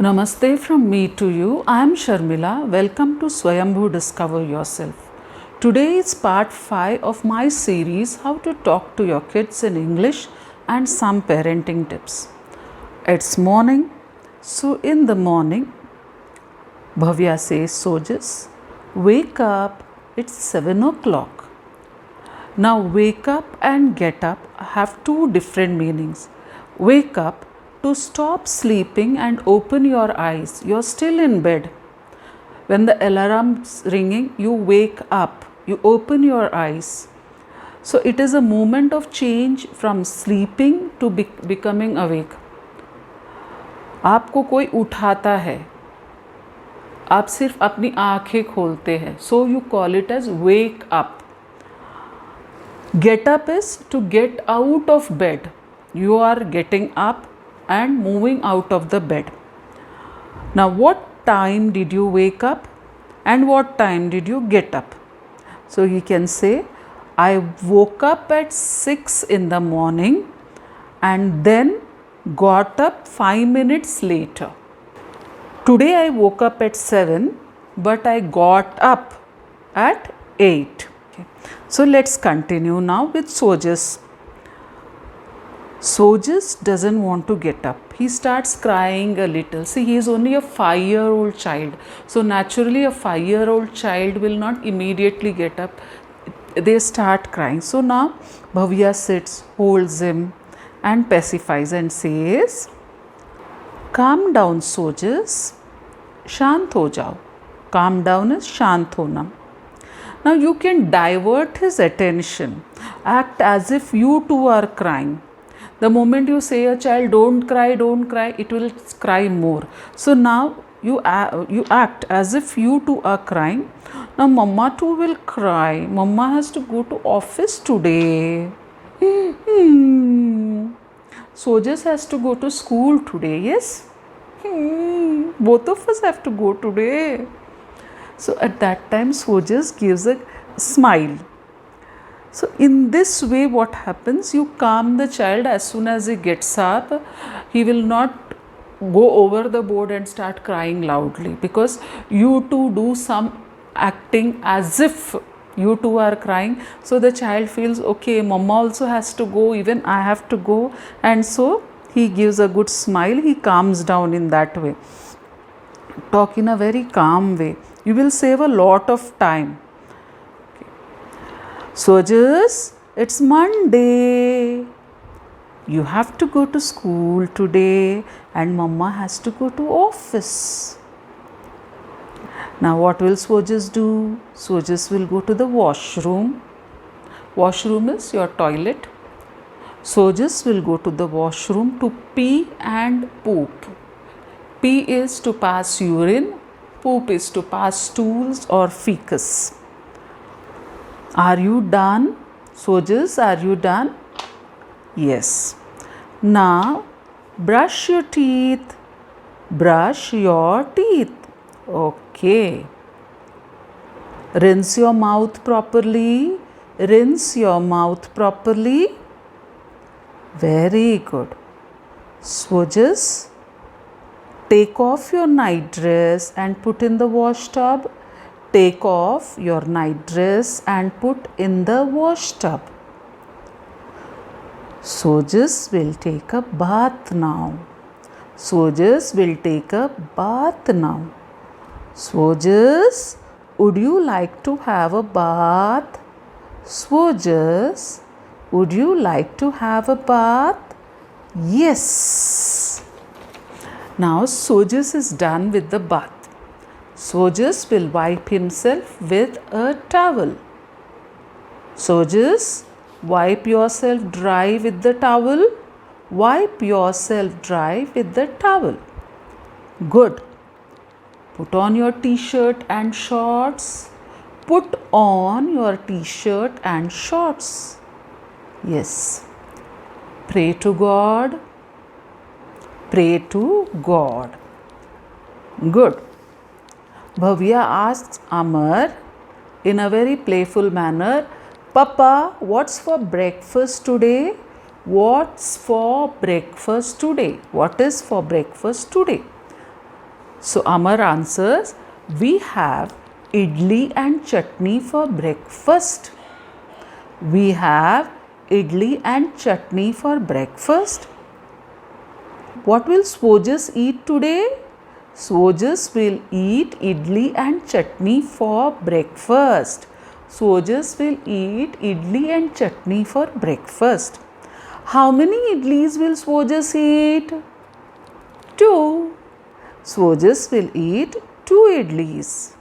Namaste from me to you. I am Sharmila. Welcome to Swayambhu Discover Yourself. Today is part 5 of my series How to Talk to Your Kids in English and some parenting tips. It's morning. So in the morning, Bhavya says, Sojas, wake up. It's 7 o'clock. Now wake up and get up have two different meanings. Wake up to stop sleeping and open your eyes. You're still in bed. When the alarm's ringing, you wake up. You open your eyes. So it is a moment of change from sleeping to becoming awake. आपको कोई उठाता है, आप सिर्फ अपनी आंखें खोलते हैं. So you call it as wake up. Get up is to get out of bed. You are getting up and moving out of the bed. Now, what time did you wake up and what time did you get up? So, you can say, I woke up at 6 in the morning and then got up 5 minutes later. Today, I woke up at 7, but I got up at 8. So let's continue now with Sojas. Sojas doesn't want to get up. He starts crying a little. See, he is only a 5-year-old child. So naturally a 5-year-old child will not immediately get up. They start crying. So now Bhavya sits, holds him and pacifies and says, calm down Sojas, shant ho jao. Calm down is shant hona. Now you can divert his attention. Act as if you too are crying. The moment you say a child, don't cry, it will cry more. So now you act as if you too are crying. Now Mama too will cry. Mama has to go to office today. Sojas has to go to school today, yes? Both of us have to go today. So at that time, Sojas gives a smile. So in this way, what happens? You calm the child as soon as he gets up. He will not go over the board and start crying loudly, because you two do some acting as if you two are crying. So the child feels, okay, Mama also has to go, even I have to go. And so he gives a good smile. He calms down in that way. Talk in a very calm way. You will save a lot of time. Sojas, it's Monday. You have to go to school today and Mama has to go to office. Now what will Sojas do? Sojas will go to the washroom. Washroom is your toilet. Sojas will go to the washroom to pee and poop. Pee is to pass urine. Poop is to pass stools or fecus. Are you done? Sojas, are you done? Yes. Now, brush your teeth. Brush your teeth. Okay. Rinse your mouth properly. Rinse your mouth properly. Very good. Sojas, take off your night dress and put in the wash tub. Take off your night dress and put in the wash tub. Sojas will take a bath now. Sojas will take a bath now. Sojas, would you like to have a bath? Sojas, would you like to have a bath? Yes. Now Sojas is done with the bath. Sojas will wipe himself with a towel. Sojas, wipe yourself dry with the towel. Wipe yourself dry with the towel. Good. Put on your t-shirt and shorts. Put on your t-shirt and shorts. Yes. Pray to God. Pray to God. Good. Bhavya asks Amar in a very playful manner, Papa, what's for breakfast today? What's for breakfast today? What is for breakfast today? So Amar answers, we have idli and chutney for breakfast. We have idli and chutney for breakfast. What will Swojas eat today? Swojas will eat idli and chutney for breakfast. Swojas will eat idli and chutney for breakfast. How many idlis will Swojas eat? 2. Swojas will eat 2 idlis.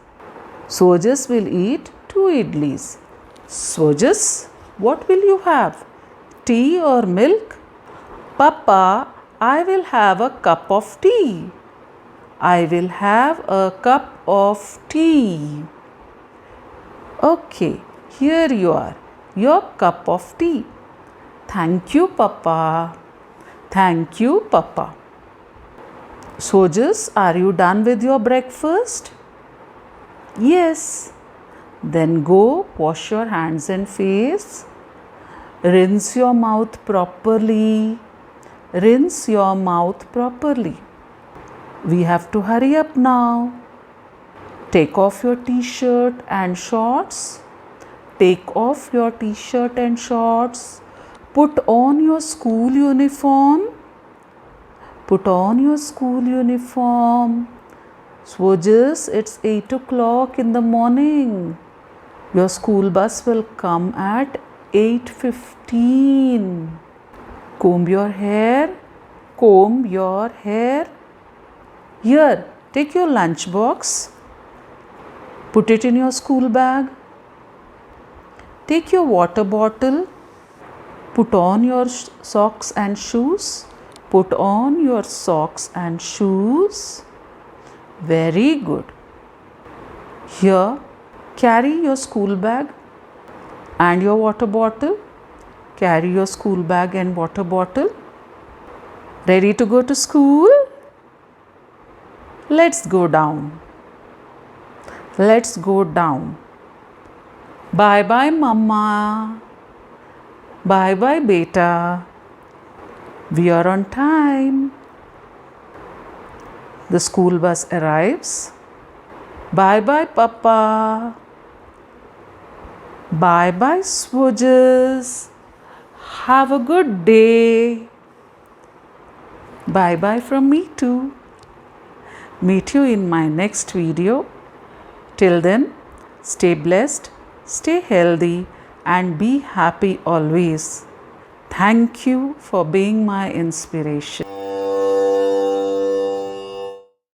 Swojas will eat 2 idlis. Swojas, what will you have? Tea or milk? Papa, I will have a cup of tea. I will have a cup of tea. Okay, here you are, your cup of tea. Thank you, Papa. Thank you, Papa. Swojas, are you done with your breakfast? Yes. Then go wash your hands and face. Rinse your mouth properly. Rinse your mouth properly. We have to hurry up now. Take off your t-shirt and shorts. Take off your t-shirt and shorts. Put on your school uniform. Put on your school uniform. Swojas, it's 8 o'clock in the morning. Your school bus will come at 8:15. Comb your hair. Comb your hair. Here, take your lunch box. Put it in your school bag. Take your water bottle. Put on your socks and shoes. Put on your socks and shoes. Very good. Here, carry your school bag and your water bottle. Carry your school bag and water bottle. Ready to go to school? Let's go down. Let's go down. Bye bye, Mama. Bye bye, beta. We are on time. The school bus arrives. Bye bye, Papa. Bye bye, Swojas. Have a good day. Bye bye from me too. Meet you in my next video. Till then, stay blessed, stay healthy, and be happy always. Thank you for being my inspiration.